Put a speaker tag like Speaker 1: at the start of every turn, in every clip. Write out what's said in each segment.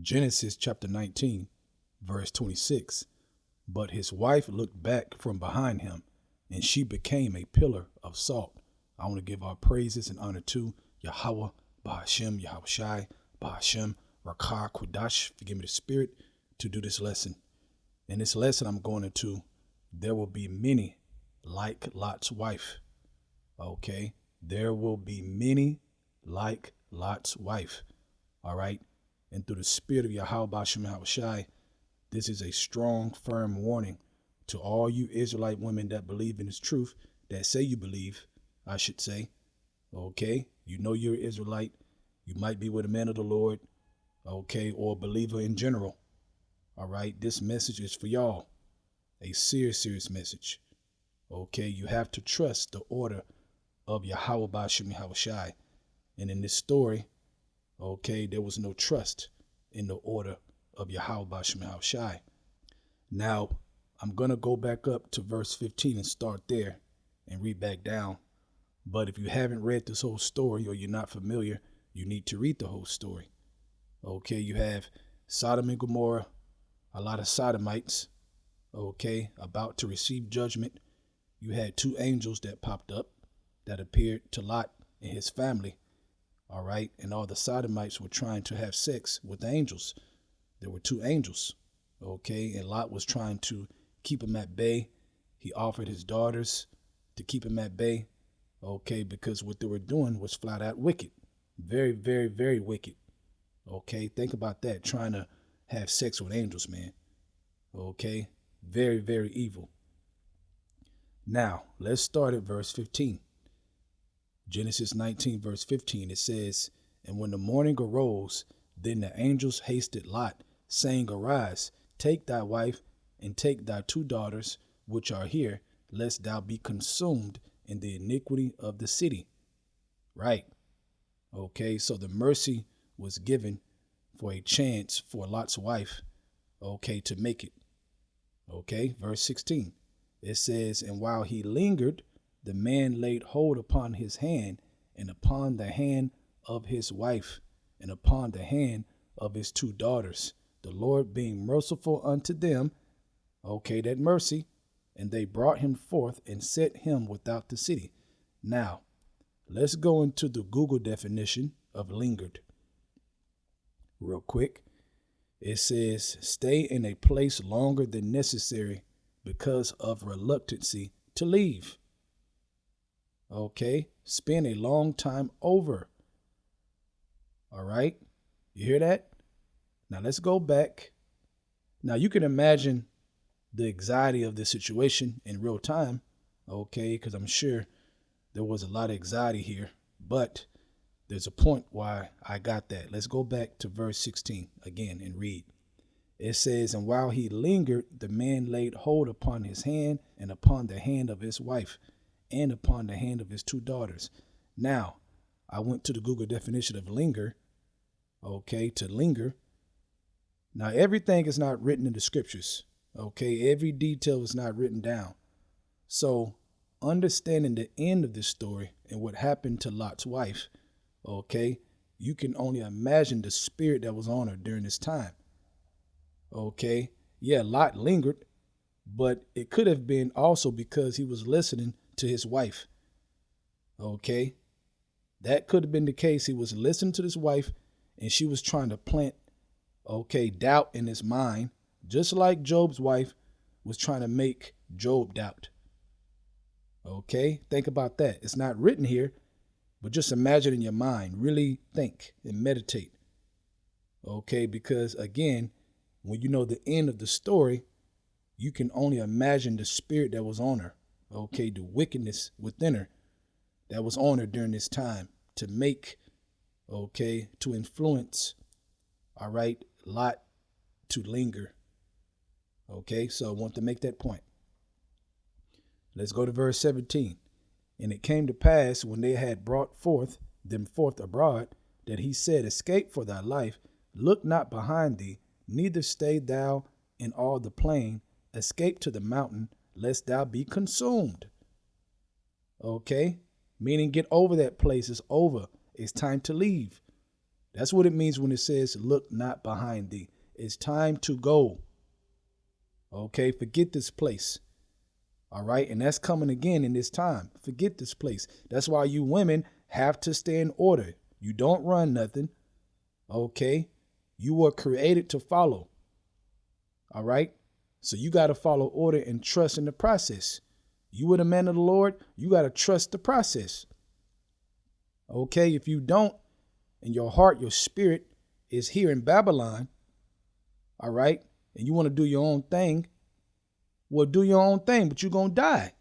Speaker 1: Genesis chapter 19, verse 26. But his wife looked back from behind him, and she became a pillar of salt. I want to give our praises and honor to Yahweh, Bahashem, Yahweh Shai, Bahashem, Rakah, Kudash, forgive me the spirit, to do this lesson. In this lesson, I'm going into, there will be many like Lot's wife. Okay? There will be many like Lot's wife. All right? And through the spirit of Yahweh, Bahashem, Yahweh Shai, this is a strong, firm warning to all you Israelite women that believe in this truth, that say you believe, I should say. Okay? You know you're an Israelite. You might be with a man of the Lord, okay, or a believer in general. All right? This message is for y'all. A serious, serious message. Okay? You have to trust the order of Yahweh Bashim Yahweh Shai. And in this story, okay, there was no trust in the order of Yahweh Bashim Yahweh Shai. Now, I'm going to go back up to verse 15 and start there and read back down. But if you haven't read this whole story or you're not familiar, you need to read the whole story. Okay, you have Sodom and Gomorrah, a lot of Sodomites, okay, about to receive judgment. You had two angels that popped up that appeared to Lot and his family, all right, and all the Sodomites were trying to have sex with the angels. There were two angels, okay, and Lot was trying to keep him at bay. He offered his daughters to keep him at bay, okay, because what they were doing was flat out wicked. Very, very, very wicked. Okay, think about that, trying to have sex with angels, man. Okay, very, very evil. Now, let's start at verse 15. Genesis 19, verse 15, it says, And when the morning arose, then the angels hasted Lot, saying, Arise, take thy wife, and take thy two daughters, which are here, lest thou be consumed in the iniquity of the city. Right. Okay, so the mercy was given for a chance for Lot's wife, okay, to make it. Okay, verse 16, it says, And while he lingered, the man laid hold upon his hand, and upon the hand of his wife, and upon the hand of his two daughters, the Lord being merciful unto them, okay, that mercy, and they brought him forth and set him without the city. Now, let's go into the Google definition of lingered. Real quick. It says, stay in a place longer than necessary because of reluctancy to leave. Okay, spend a long time over. All right, you hear that? Now let's go back. Now you can imagine the anxiety of this situation in real time, okay, because I'm sure there was a lot of anxiety here, but there's a point why I got that. Let's go back to verse 16 again and read. It says, And while he lingered, the man laid hold upon his hand and upon the hand of his wife and upon the hand of his two daughters. Now, I went to the Google definition of linger, okay, to linger. Now, everything is not written in the scriptures, okay? Every detail is not written down. So, understanding the end of this story and what happened to Lot's wife, okay, you can only imagine the spirit that was on her during this time. Okay, yeah, Lot lingered, but it could have been also because he was listening to his wife. Okay, that could have been the case. He was listening to his wife and she was trying to plant, okay, doubt in his mind, just like Job's wife was trying to make Job doubt. Okay, think about that. It's not written here, but just imagine in your mind, really think and meditate. Okay, because again, when you know the end of the story, you can only imagine the spirit that was on her. Okay, the wickedness within her that was on her during this time to make, okay, to influence, all right, Lot to linger. Okay, so I want to make that point. Let's go to verse 17. And it came to pass when they had brought them forth abroad, that he said, Escape for thy life, look not behind thee, neither stay thou in all the plain, escape to the mountain, lest thou be consumed. Okay, meaning get over that place. It's over. It's time to leave. That's what it means when it says, look not behind thee. It's time to go. Okay, forget this place. All right, and that's coming again in this time. Forget this place. That's why you women have to stay in order. You don't run nothing. Okay, you were created to follow. All right, so you got to follow order and trust in the process. You were the man of the Lord. You got to trust the process. Okay, if you don't, and your heart, your spirit is here in Babylon, all right, and you want to do your own thing, well, do your own thing, but you're going to die.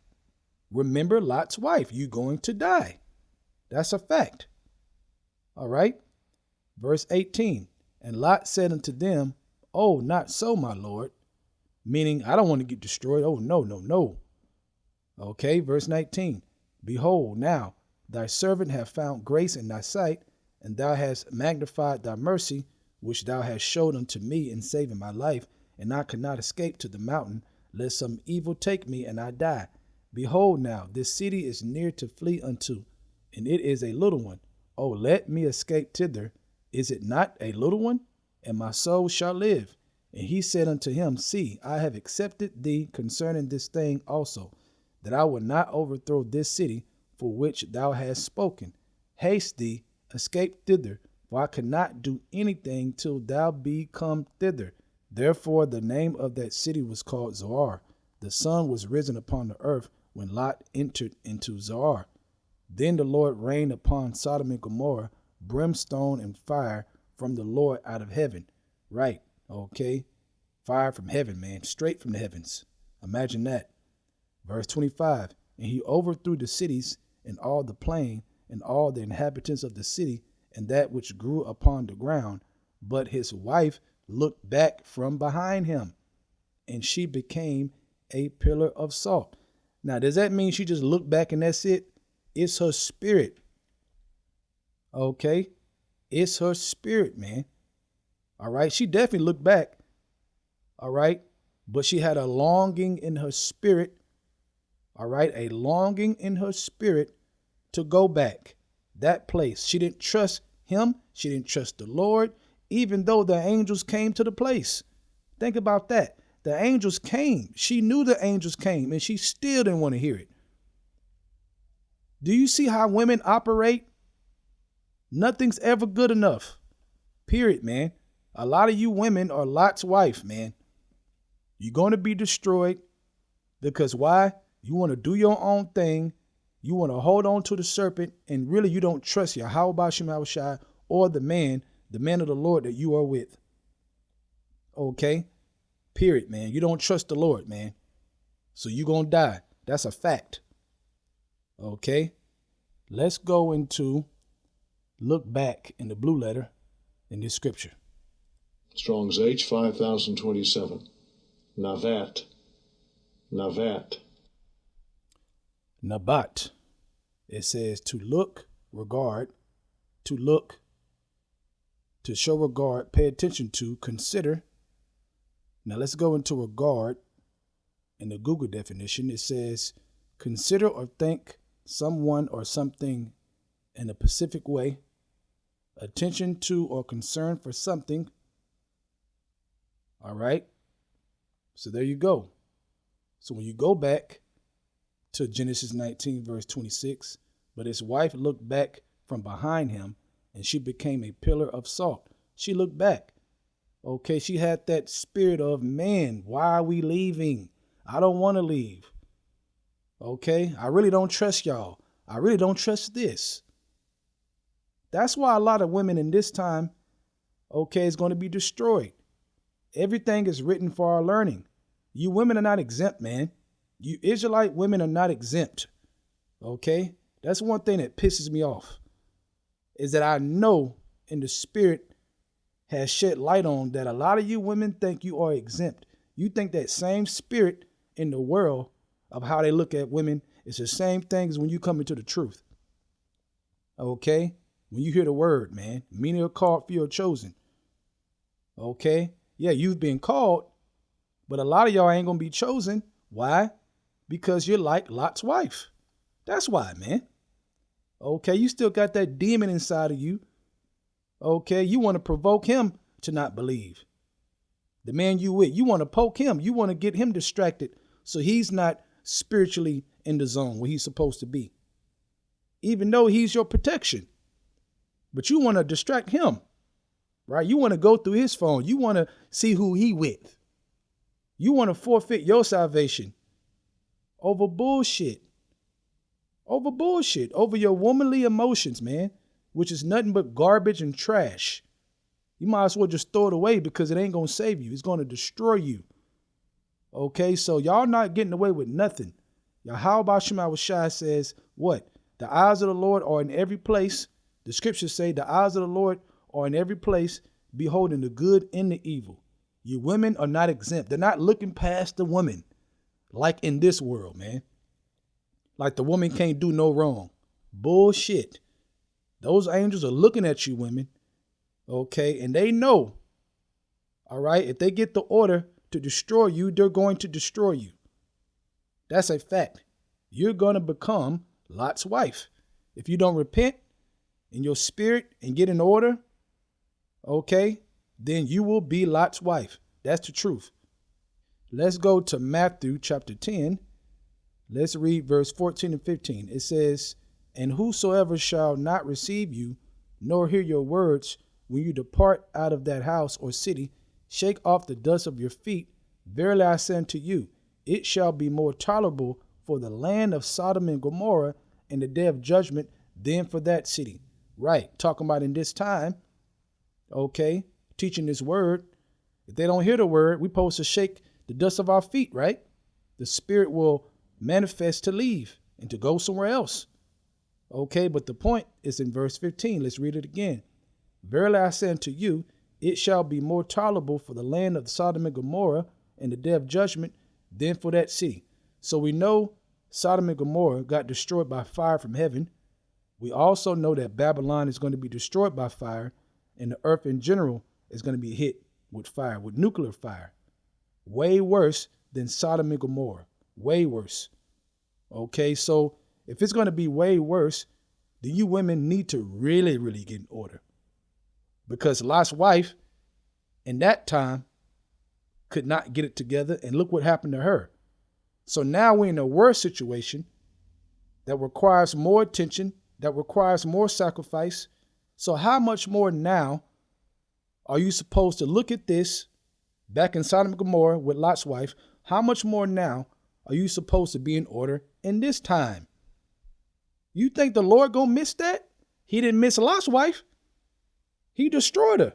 Speaker 1: Remember Lot's wife, you're going to die. That's a fact. All right. Verse 18, and Lot said unto them, oh, not so, my Lord. Meaning, I don't want to get destroyed. Oh, no, no, no. Okay, verse 19, behold, now thy servant hath found grace in thy sight, and thou hast magnified thy mercy, which thou hast showed unto me in saving my life, and I could not escape to the mountain, lest some evil take me and I die. Behold now, this city is near to flee unto, and it is a little one. Oh, let me escape thither. Is it not a little one? And my soul shall live. And he said unto him, see, I have accepted thee concerning this thing also, that I will not overthrow this city for which thou hast spoken. Haste thee, escape thither, for I cannot do anything till thou be come thither. Therefore the name of that city was called Zoar. The sun was risen upon the earth when Lot entered into Zoar. Then the Lord rained upon Sodom and Gomorrah brimstone and fire from the Lord out of heaven. Right, okay? Fire from heaven, man, straight from the heavens. Imagine that. Verse 25, and he overthrew the cities and all the plain and all the inhabitants of the city and that which grew upon the ground. But his wife looked back from behind him, and she became a pillar of salt. Now, does that mean she just looked back and that's it? It's her spirit. Okay? It's her spirit, man. All right? She definitely looked back. All right? But she had a longing in her spirit. All right? A longing in her spirit to go back. That place. She didn't trust him. She didn't trust the Lord, even though the angels came to the place. Think about that. The angels came. She knew the angels came, and she still didn't want to hear it. Do you see how women operate? Nothing's ever good enough. Period, man. A lot of you women are Lot's wife, man. You're going to be destroyed because why? You want to do your own thing. You want to hold on to the serpent, and really you don't trust Yahweh Shema Shai or the man of the Lord that you are with. Okay? Period, man. You don't trust the Lord, man. So you're going to die. That's a fact. Okay? Let's go into look back in the blue letter in this scripture.
Speaker 2: Strong's H 5027. Navat. Navat.
Speaker 1: Nabat. It says to look, regard, to look, to show regard, pay attention to, consider. Now let's go into regard. In the Google definition, it says consider or think someone or something in a specific way, attention to or concern for something. All right. So there you go. So when you go back to Genesis 19, verse 26, but his wife looked back from behind him, and she became a pillar of salt. She looked back. Okay, she had that spirit of, man, why are we leaving? I don't want to leave. Okay, I really don't trust y'all. I really don't trust this. That's why a lot of women in this time, okay, is going to be destroyed. Everything is written for our learning. You women are not exempt, man. You Israelite women are not exempt. Okay, that's one thing that pisses me off, is that I know in the spirit has shed light on that a lot of you women think you are exempt. You think that same spirit in the world of how they look at women is the same thing as when you come into the truth. Okay? When you hear the word, man, many are called, few are chosen. Okay? Yeah, you've been called, but a lot of y'all ain't going to be chosen. Why? Because you're like Lot's wife. That's why, man. Okay, you still got that demon inside of you. Okay, you want to provoke him to not believe. The man you with, you want to poke him. You want to get him distracted so he's not spiritually in the zone where he's supposed to be. Even though he's your protection. But you want to distract him, right? You want to go through his phone. You want to see who he with. You want to forfeit your salvation over bullshit. Over bullshit. Over your womanly emotions, man, which is nothing but garbage and trash. You might as well just throw it away because it ain't going to save you. It's going to destroy you. Okay, so y'all not getting away with nothing. Yahweh Shai says what? The eyes of the Lord are in every place. The scriptures say the eyes of the Lord are in every place, beholding the good and the evil. You women are not exempt. They're not looking past the woman like in this world, man. Like the woman can't do no wrong. Bullshit. Those angels are looking at you, women. Okay, and they know, all right, if they get the order to destroy you, they're going to destroy you. That's a fact. You're going to become Lot's wife. If you don't repent in your spirit and get in order, okay, then you will be Lot's wife. That's the truth. Let's go to Matthew chapter 10. Let's read verse 14 and 15. It says, and whosoever shall not receive you, nor hear your words, when you depart out of that house or city, shake off the dust of your feet. Verily I say unto you, it shall be more tolerable for the land of Sodom and Gomorrah in the day of judgment than for that city. Right. Talking about in this time. Okay. Teaching this word. If they don't hear the word, we're supposed to shake the dust of our feet, right? The spirit will manifest to leave and to go somewhere else. Okay. But the point is in verse 15. Let's read it again. Verily I say unto you, it shall be more tolerable for the land of Sodom and Gomorrah in the day of judgment than for that city. So we know Sodom and Gomorrah got destroyed by fire from heaven. We also know that Babylon is going to be destroyed by fire, and the earth in general is going to be hit with fire, with nuclear fire. Way worse than Sodom and Gomorrah. Way worse. Okay, so if it's going to be way worse, then you women need to really, really get in order. Because Lot's wife in that time could not get it together, and look what happened to her. So now we're in a worse situation that requires more attention, that requires more sacrifice. So how much more now are you supposed to look at this back in Sodom and Gomorrah with Lot's wife? How much more now are you supposed to be in order in this time? You think the Lord gonna miss that? He didn't miss Lot's wife. He destroyed her.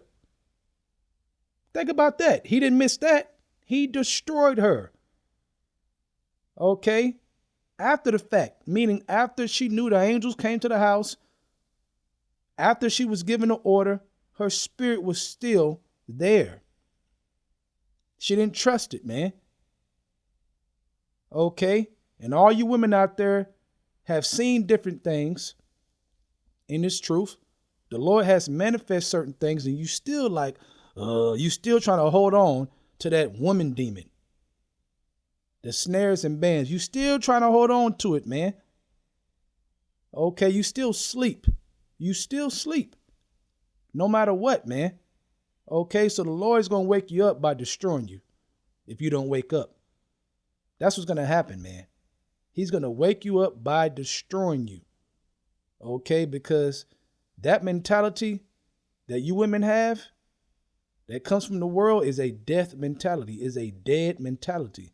Speaker 1: Think about that. He didn't miss that. He destroyed her. Okay. After the fact, meaning after she knew the angels came to the house, after she was given the order, her spirit was still there. She didn't trust it, man. Okay. And all you women out there have seen different things in this truth. The Lord has manifest certain things, and you still you still trying to hold on to that woman demon. The snares and bands. You still trying to hold on to it, man. Okay, you still sleep. You still sleep. No matter what, man. Okay, so the Lord is going to wake you up by destroying you if you don't wake up. That's what's going to happen, man. He's going to wake you up by destroying you. Okay, because that mentality that you women have that comes from the world is a death mentality, is a dead mentality,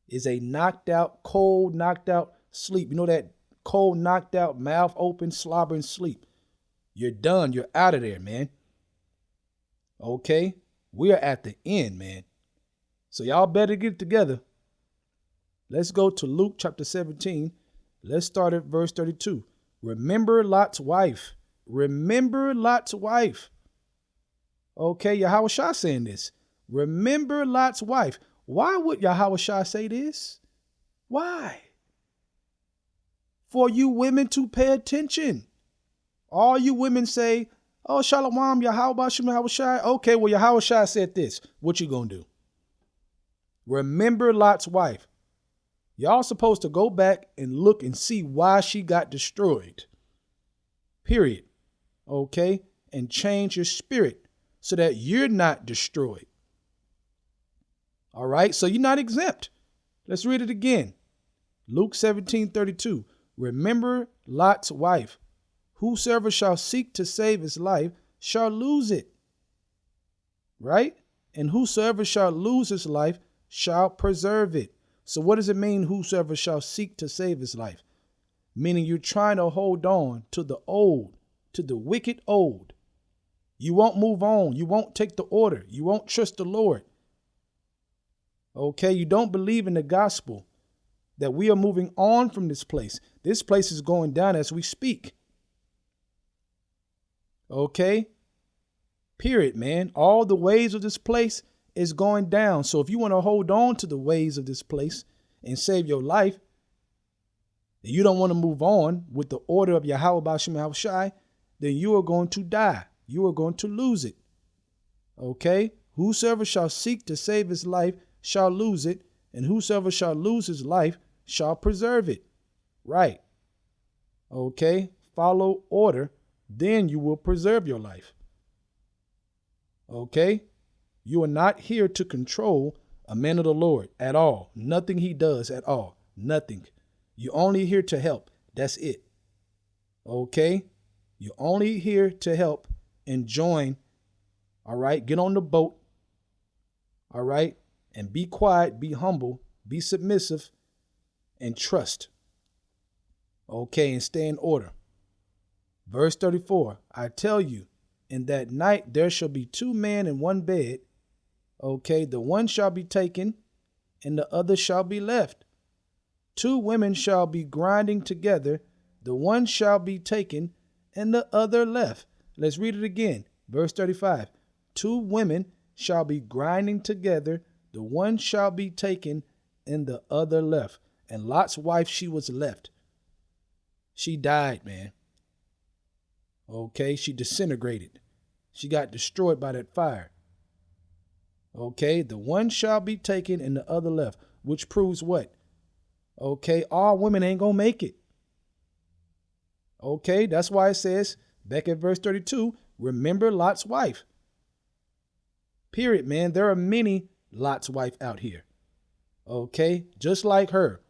Speaker 1: is a knocked out, cold, knocked out sleep. You know that cold, knocked out, mouth open, slobbering sleep. You're done. You're out of there, man. Okay? We are at the end, man. So y'all better get it together. Let's go to Luke chapter 17. Let's start at verse 32. Remember Lot's wife. Remember Lot's wife. Okay, Yahweh Shai saying this. Remember Lot's wife. Why would Yahweh Shai say this? Why? For you women to pay attention. All you women say, oh, Shalom, Yahweh Shai. Okay, well, Yahweh Shai said this. What you gonna do? Remember Lot's wife. Y'all supposed to go back and look and see why she got destroyed. Period. Okay? and change your spirit so that you're not destroyed. All right, so you're not exempt. Let's read it again. Luke 17:32. Remember Lot's wife. Whosoever shall seek to save his life shall lose it. Right? And whosoever shall lose his life shall preserve it. So what does it mean, whosoever shall seek to save his life? Meaning you're trying to hold on to the old, to the wicked old. You won't move on. You won't take the order. You won't trust the Lord. Okay, you don't believe in the gospel that we are moving on from this place. This place is going down as we speak. Okay? Period, man. All the ways of this place is going down. So if you want to hold on to the ways of this place and save your life, you don't want to move on with the order of Yahweh B'Shem Yahushai, then you are going to die. You are going to lose it. Okay? Whosoever shall seek to save his life shall lose it, and whosoever shall lose his life shall preserve it. Right. Okay? Follow order, then you will preserve your life. Okay? You are not here to control a man of the Lord at all. Nothing he does at all. Nothing. You're only here to help. That's it. Okay? You're only here to help and join. All right? Get on the boat. All right? And be quiet, be humble, be submissive, and trust. Okay? And stay in order. Verse 34, I tell you, in that night there shall be two men in one bed. Okay? The one shall be taken, and the other shall be left. Two women shall be grinding together. The one shall be taken, and the other left. Let's read it again. Verse 35. Two women shall be grinding together. The one shall be taken, and the other left. And Lot's wife, she was left. She died, man. Okay, she disintegrated. She got destroyed by that fire. Okay, the one shall be taken, and the other left. Which proves what? Okay, all women ain't gonna make it. Okay, that's why it says, back at verse 32, remember Lot's wife. Period, man. There are many Lot's wife out here. Okay, just like her.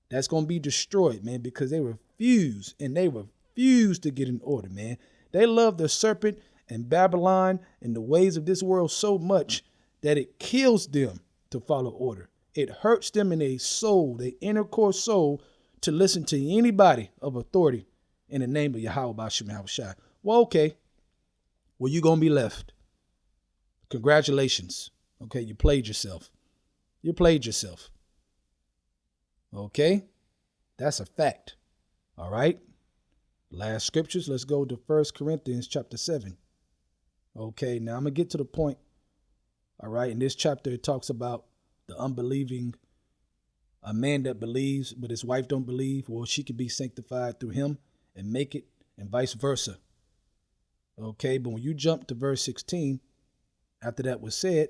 Speaker 1: That's going to be destroyed, man, because they refuse to get in order, man. They love the serpent and Babylon and the ways of this world so much that it kills them to follow order. It hurts them in their soul, their inner core soul, to listen to anybody of authority in the name of Yahweh B'Shem Yahushai. Well, okay. Well, you're going to be left. Congratulations. Okay, you played yourself. You played yourself. Okay, that's a fact. All right. Last scriptures. Let's go to 1 Corinthians chapter 7. Okay, now I'm going to get to the point. All right, in this chapter, it talks about the unbelieving, a man that believes, but his wife don't believe. Well, she can be sanctified through him and make it, and vice versa. Okay, but when you jump to verse 16, after that was said,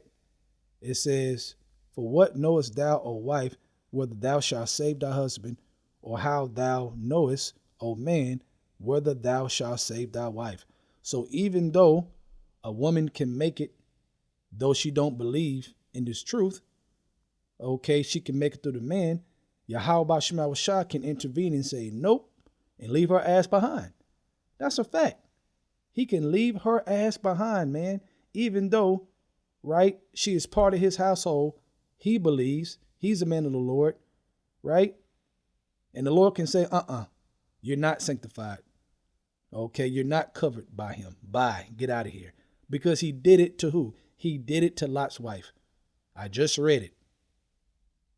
Speaker 1: it says, for what knowest thou, O wife, whether thou shalt save thy husband, or how thou knowest, O man, whether thou shalt save thy wife? So even though a woman can make it, though she don't believe in this truth, okay, she can make it through the man, Yahweh B'Shem Yahushai can intervene and say, nope, and leave her ass behind. That's a fact. He can leave her ass behind, man, even though, right, she is part of his household. He believes he's a man of the Lord, right? And the Lord can say, you're not sanctified. Okay, you're not covered by him. Bye, get out of here. Because he did it to who? He did it to Lot's wife. I just read it.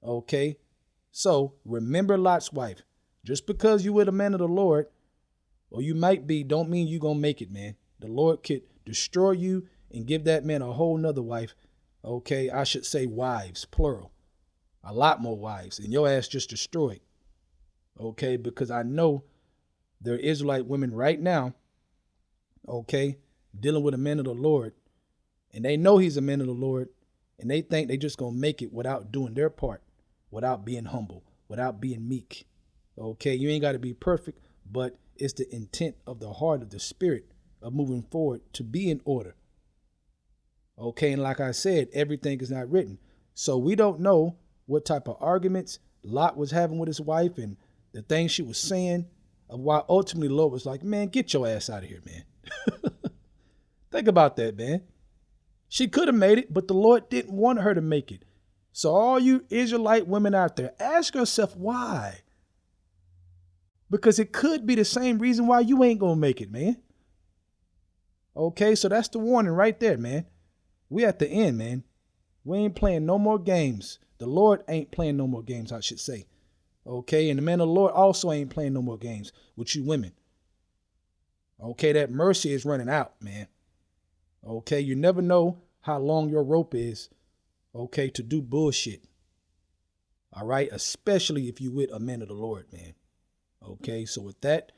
Speaker 1: Okay, so remember Lot's wife. Just because you were the man of the Lord, or you might be, don't mean you're going to make it, man. The Lord could destroy you and give that man a whole nother wife. Okay, I should say wives, plural. A lot more wives, and your ass just destroyed. Okay, because I know there are Israelite women right now, okay, dealing with a man of the Lord, and they know he's a man of the Lord, and they think they just going to make it without doing their part, without being humble, without being meek. Okay, you ain't got to be perfect, but it's the intent of the heart of the spirit of moving forward to be in order. Okay, and like I said, everything is not written. So we don't know what type of arguments Lot was having with his wife and the things she was saying, of why ultimately the Lord was like, man, get your ass out of here, man. Think about that, man. She could have made it, but the Lord didn't want her to make it. So all you Israelite women out there, ask yourself why. Because it could be the same reason why you ain't going to make it, man. Okay, so that's the warning right there, man. We at the end, man. We ain't playing no more games. The Lord ain't playing no more games, I should say. Okay, and the man of the Lord also ain't playing no more games with you women. Okay, that mercy is running out, man. Okay, you never know how long your rope is, okay, to do bullshit. All right, especially if you with a man of the Lord, man. Okay, so with that,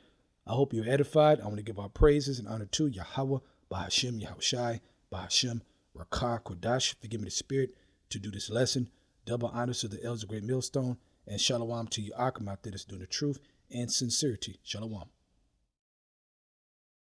Speaker 1: I hope you're edified. I want to give our praises and honor to Yahweh, Bahashim, Yahushai, Bahashim, Rakah, Kodash, forgive me the spirit, to do this lesson. Double honors to the elders of Great Millstone, and shalom to you, Akim, out there that's doing the truth and sincerity. Shalom.